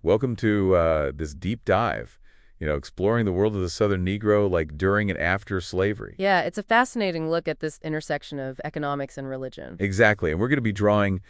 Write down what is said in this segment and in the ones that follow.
Welcome to this deep dive, exploring the world of the Southern Negro like during and after slavery. Yeah, it's a fascinating look at this intersection of economics and religion. Exactly. And we're going to be drawing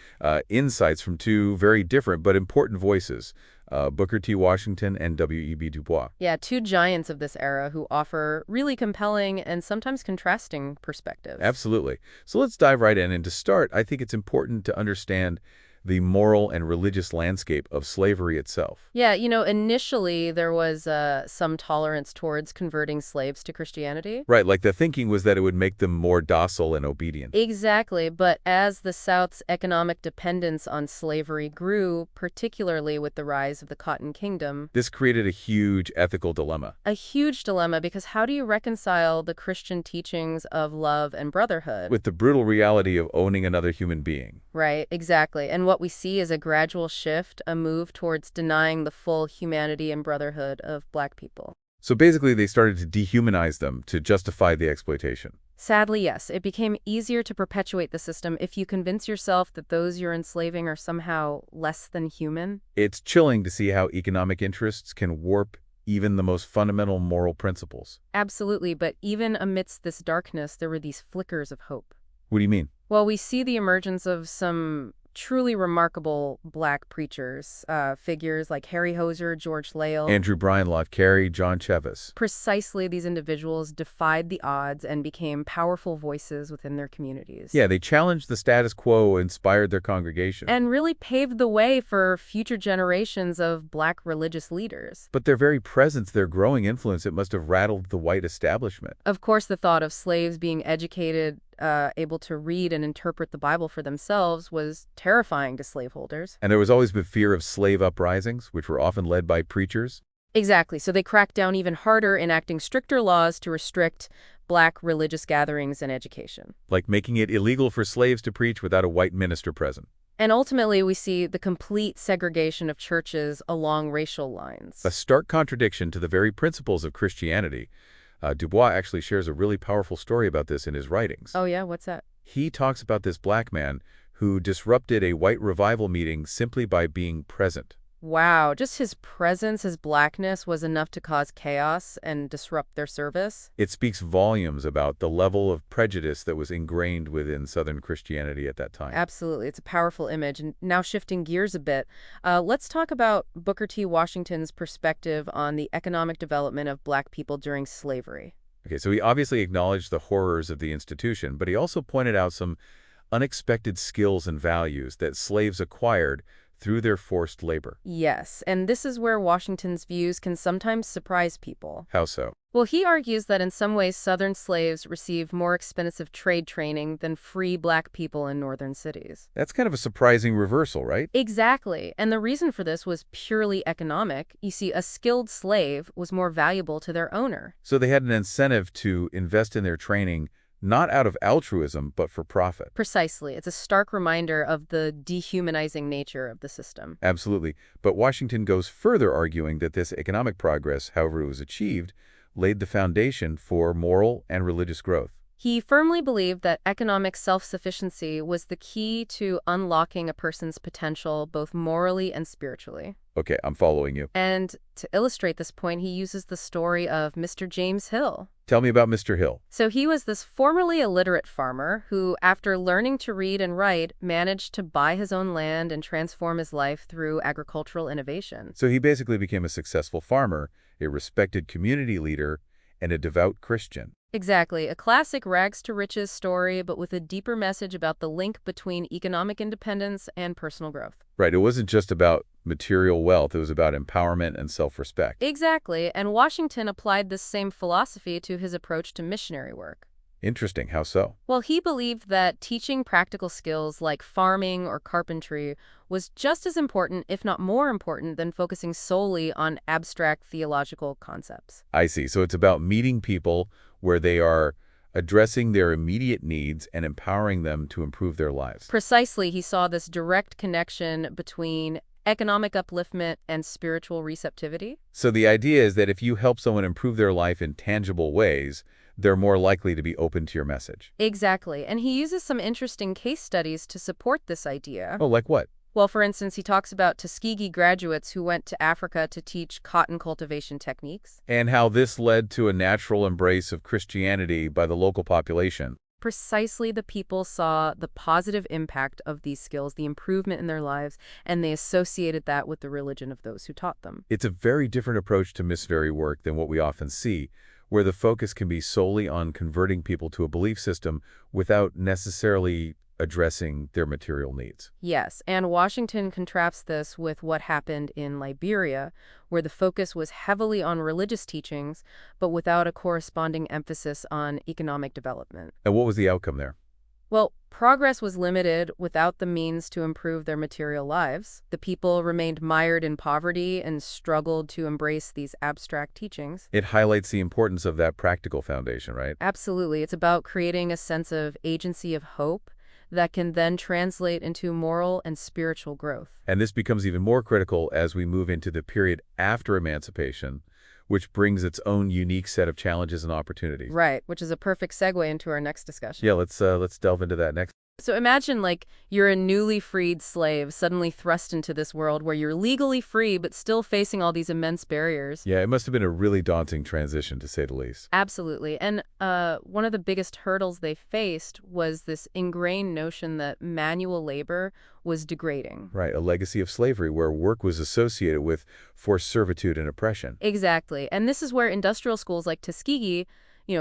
insights from two very different but important voices, Booker T. Washington and W.E.B. Du Bois. Yeah, two giants of this era who offer really compelling and sometimes contrasting perspectives. Absolutely. So let's dive right in. And to start, I think it's important to understand the moral and religious landscape of slavery itself. Yeah, initially there was some tolerance towards converting slaves to Christianity. Right, like the thinking was that it would make them more docile and obedient. Exactly, but as the South's economic dependence on slavery grew, particularly with the rise of the Cotton Kingdom, This created a huge ethical dilemma. a huge dilemma because how do you reconcile the Christian teachings of love and brotherhood? With the brutal reality of owning another human being. Right, exactly. And what we see is a gradual shift, a move towards denying the full humanity and brotherhood of Black people. So basically, they started to dehumanize them to justify the exploitation. Sadly, yes, it became easier to perpetuate the system if you convince yourself that those you're enslaving are somehow less than human. It's chilling to see how economic interests can warp even the most fundamental moral principles. Absolutely, but even amidst this darkness, there were these flickers of hope. What do you mean? Well, we see the emergence of some truly remarkable Black preachers, figures like Harry Hoser, George Lael. Andrew Bryan Lott Carey, John Chevis. Precisely, these individuals defied the odds and became powerful voices within their communities. Yeah, they challenged the status quo, inspired their congregation. And really paved the way for future generations of Black religious leaders. But their very presence, their growing influence, it must have rattled the white establishment. Of course, the thought of slaves being educated, able to read and interpret the Bible for themselves was terrifying to slaveholders. And there was always the fear of slave uprisings, which were often led by preachers. Exactly, so they cracked down even harder, enacting stricter laws to restrict Black religious gatherings and education. Like making it illegal for slaves to preach without a white minister present. And ultimately, we see the complete segregation of churches along racial lines. A stark contradiction to the very principles of Christianity. Du Bois actually shares a really powerful story about this in his writings. Oh yeah, what's that? He talks about this Black man who disrupted a white revival meeting simply by being present. Wow, just his presence, his Blackness was enough to cause chaos and disrupt their service? It speaks volumes about the level of prejudice that was ingrained within Southern Christianity at that time. Absolutely, it's a powerful image. And now shifting gears a bit, let's talk about Booker T. Washington's perspective on the economic development of Black people during slavery. Okay, so he obviously acknowledged the horrors of the institution, but he also pointed out some unexpected skills and values that slaves acquired through their forced labor. Yes, and this is where Washington's views can sometimes surprise people. How so? Well, he argues that in some ways Southern slaves received more expensive trade training than free Black people in northern cities. That's kind of a surprising reversal, right? Exactly, and the reason for this was purely economic. You see, a skilled slave was more valuable to their owner. So they had an incentive to invest in their training, not out of altruism, but for profit. Precisely. It's a stark reminder of the dehumanizing nature of the system. Absolutely. But Washington goes further, arguing that this economic progress, however it was achieved, laid the foundation for moral and religious growth. He firmly believed that economic self-sufficiency was the key to unlocking a person's potential both morally and spiritually. Okay, I'm following you. And to illustrate this point, he uses the story of Mr. James Hill. Tell me about Mr. Hill. So he was this formerly illiterate farmer who, after learning to read and write, managed to buy his own land and transform his life through agricultural innovation. So he basically became a successful farmer, a respected community leader, and a devout Christian. Exactly. A classic rags to riches story, but with a deeper message about the link between economic independence and personal growth. Right, it wasn't just about material wealth, it was about empowerment and self-respect. Exactly, and Washington applied this same philosophy to his approach to missionary work. Interesting, how so? Well, he believed that teaching practical skills like farming or carpentry was just as important, if not more important, than focusing solely on abstract theological concepts. I see, so it's about meeting people where they are, addressing their immediate needs and empowering them to improve their lives. Precisely, he saw this direct connection between economic upliftment and spiritual receptivity. So the idea is that if you help someone improve their life in tangible ways, they're more likely to be open to your message. Exactly, and he uses some interesting case studies to support this idea. Oh, like what? Well, for instance, he talks about Tuskegee graduates who went to Africa to teach cotton cultivation techniques. And how this led to a natural embrace of Christianity by the local population. Precisely, the people saw the positive impact of these skills, the improvement in their lives, and they associated that with the religion of those who taught them. It's a very different approach to missionary work than what we often see, where the focus can be solely on converting people to a belief system without necessarily addressing their material needs. Yes, and Washington contrasts this with what happened in Liberia, where the focus was heavily on religious teachings, but without a corresponding emphasis on economic development. And what was the outcome there? Well, progress was limited without the means to improve their material lives. The people remained mired in poverty and struggled to embrace these abstract teachings. It highlights the importance of that practical foundation, right? Absolutely. It's about creating a sense of agency of hope that can then translate into moral and spiritual growth. And this becomes even more critical as we move into the period after emancipation, which brings its own unique set of challenges and opportunities. Right, which is a perfect segue into our next discussion. Yeah, let's delve into that next. So imagine you're a newly freed slave suddenly thrust into this world where you're legally free but still facing all these immense barriers. Yeah, it must have been a really daunting transition, to say the least. Absolutely. And one of the biggest hurdles they faced was this ingrained notion that manual labor was degrading. Right, a legacy of slavery where work was associated with forced servitude and oppression. Exactly. And this is where industrial schools like Tuskegee,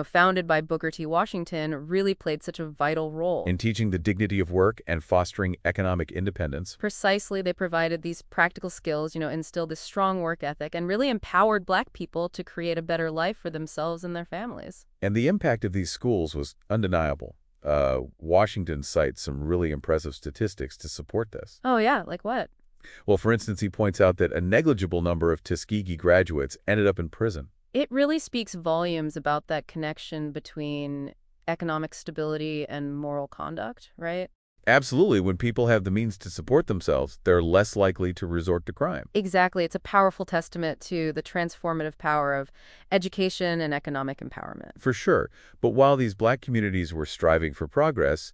founded by Booker T. Washington, really played such a vital role. In teaching the dignity of work and fostering economic independence. Precisely, they provided these practical skills, instilled this strong work ethic, and really empowered Black people to create a better life for themselves and their families. And the impact of these schools was undeniable. Washington cites some really impressive statistics to support this. Oh, yeah, like what? Well, for instance, he points out that a negligible number of Tuskegee graduates ended up in prison. It really speaks volumes about that connection between economic stability and moral conduct, right? Absolutely. When people have the means to support themselves, they're less likely to resort to crime. Exactly. It's a powerful testament to the transformative power of education and economic empowerment. For sure. But while these Black communities were striving for progress,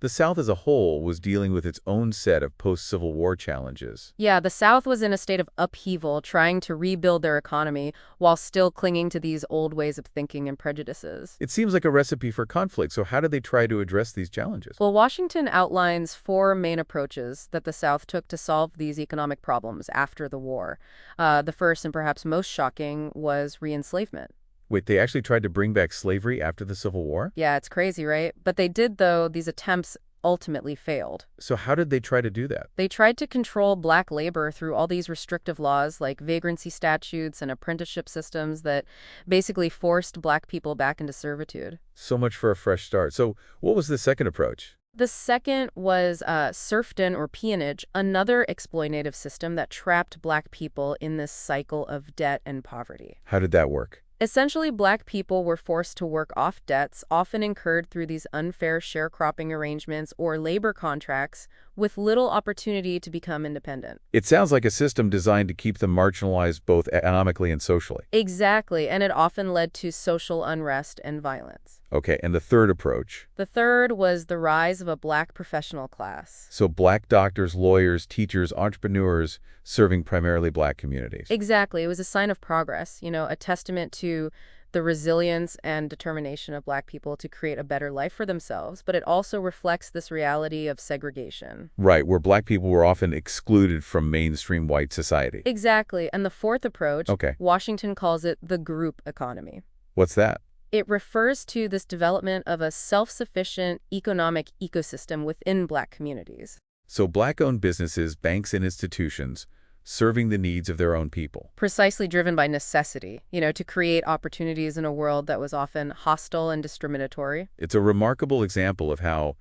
the South as a whole was dealing with its own set of post-Civil War challenges. Yeah, the South was in a state of upheaval, trying to rebuild their economy while still clinging to these old ways of thinking and prejudices. It seems like a recipe for conflict, so how did they try to address these challenges? Well, Washington outlines 4 main approaches that the South took to solve these economic problems after the war. The first and perhaps most shocking was re-enslavement. Wait, they actually tried to bring back slavery after the Civil War? Yeah, it's crazy, right? But they did, though. These attempts ultimately failed. So how did they try to do that? They tried to control Black labor through all these restrictive laws like vagrancy statutes and apprenticeship systems that basically forced Black people back into servitude. So much for a fresh start. So what was the second approach? The second was serfdom or peonage, another exploitative system that trapped Black people in this cycle of debt and poverty. How did that work? Essentially, Black people were forced to work off debts, often incurred through these unfair sharecropping arrangements or labor contracts, with little opportunity to become independent. It sounds like a system designed to keep them marginalized both economically and socially. Exactly, and it often led to social unrest and violence. Okay, and the third approach? The third was the rise of a Black professional class. So Black doctors, lawyers, teachers, entrepreneurs, serving primarily Black communities. Exactly, it was a sign of progress, a testament to the resilience and determination of Black people to create a better life for themselves, but it also reflects this reality of segregation. Right, where Black people were often excluded from mainstream white society. Exactly, and the fourth approach, Okay. Washington calls it the group economy. What's that? It refers to this development of a self-sufficient economic ecosystem within Black communities. So Black-owned businesses, banks, and institutions serving the needs of their own people. Precisely driven by necessity, to create opportunities in a world that was often hostile and discriminatory. It's a remarkable example of how,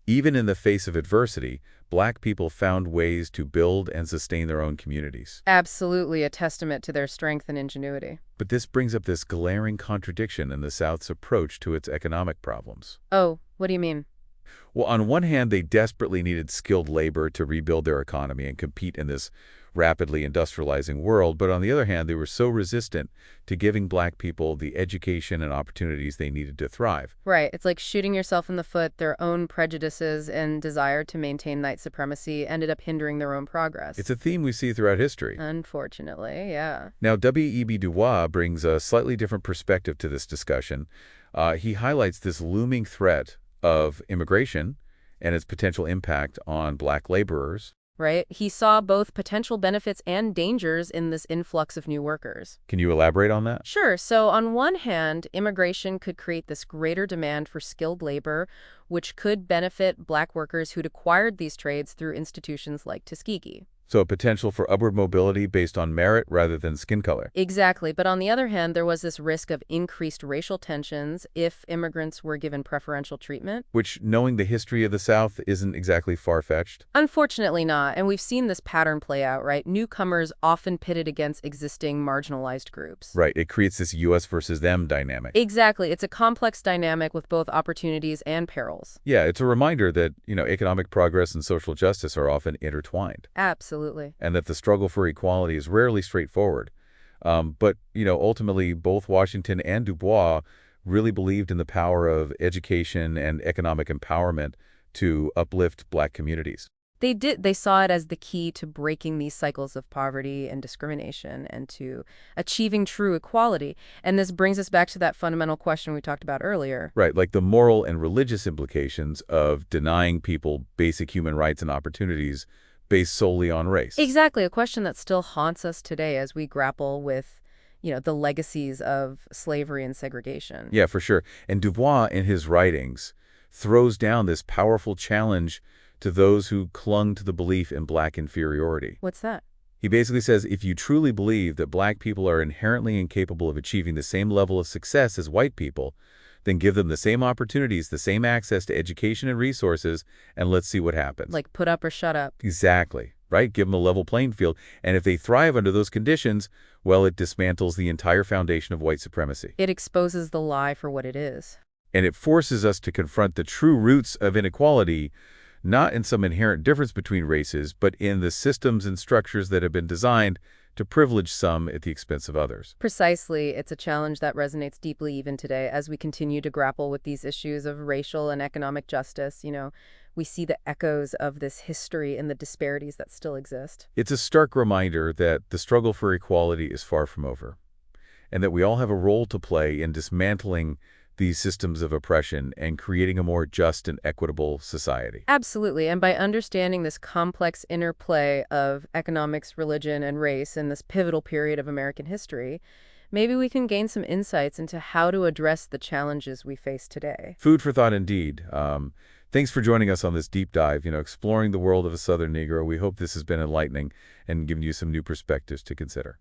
even in the face of adversity, Black people found ways to build and sustain their own communities. Absolutely a testament to their strength and ingenuity. But this brings up this glaring contradiction in the South's approach to its economic problems. Oh, what do you mean? Well, on one hand, they desperately needed skilled labor to rebuild their economy and compete in this rapidly industrializing world, but on the other hand, they were so resistant to giving black people the education and opportunities they needed to thrive. Right. It's like shooting yourself in the foot. Their own prejudices and desire to maintain white supremacy ended up hindering their own progress. It's a theme we see throughout history. Unfortunately, yeah. Now, W.E.B. Du Bois brings a slightly different perspective to this discussion. He highlights this looming threat of immigration and its potential impact on black laborers. Right? He saw both potential benefits and dangers in this influx of new workers. Can you elaborate on that? Sure. So on one hand, immigration could create this greater demand for skilled labor, which could benefit black workers who'd acquired these trades through institutions like Tuskegee. So a potential for upward mobility based on merit rather than skin color. Exactly. But on the other hand, there was this risk of increased racial tensions if immigrants were given preferential treatment. Which, knowing the history of the South, isn't exactly far-fetched. Unfortunately not. And we've seen this pattern play out, right? Newcomers often pitted against existing marginalized groups. Right. It creates this U.S. versus them dynamic. Exactly. It's a complex dynamic with both opportunities and perils. Yeah, it's a reminder that, economic progress and social justice are often intertwined. Absolutely. And that the struggle for equality is rarely straightforward. But ultimately, both Washington and Du Bois really believed in the power of education and economic empowerment to uplift black communities. They did. They saw it as the key to breaking these cycles of poverty and discrimination and to achieving true equality. And this brings us back to that fundamental question we talked about earlier. Right, like the moral and religious implications of denying people basic human rights and opportunities based solely on race. Exactly, a question that still haunts us today as we grapple with, the legacies of slavery and segregation. Yeah, for sure. And Du Bois, in his writings, throws down this powerful challenge to those who clung to the belief in black inferiority. What's that? He basically says, if you truly believe that black people are inherently incapable of achieving the same level of success as white people, then give them the same opportunities, the same access to education and resources, and let's see what happens. Like put up or shut up. Exactly, right? Give them a level playing field. And if they thrive under those conditions, well, it dismantles the entire foundation of white supremacy. It exposes the lie for what it is. And it forces us to confront the true roots of inequality, not in some inherent difference between races, but in the systems and structures that have been designed to privilege some at the expense of others. Precisely. It's a challenge that resonates deeply even today as we continue to grapple with these issues of racial and economic justice. We see the echoes of this history and the disparities that still exist. It's a stark reminder that the struggle for equality is far from over, and that we all have a role to play in dismantling these systems of oppression and creating a more just and equitable society. Absolutely. And by understanding this complex interplay of economics, religion, and race in this pivotal period of American history, maybe we can gain some insights into how to address the challenges we face today. Food for thought indeed. Thanks for joining us on this deep dive, exploring the world of a Southern Negro. We hope this has been enlightening and given you some new perspectives to consider.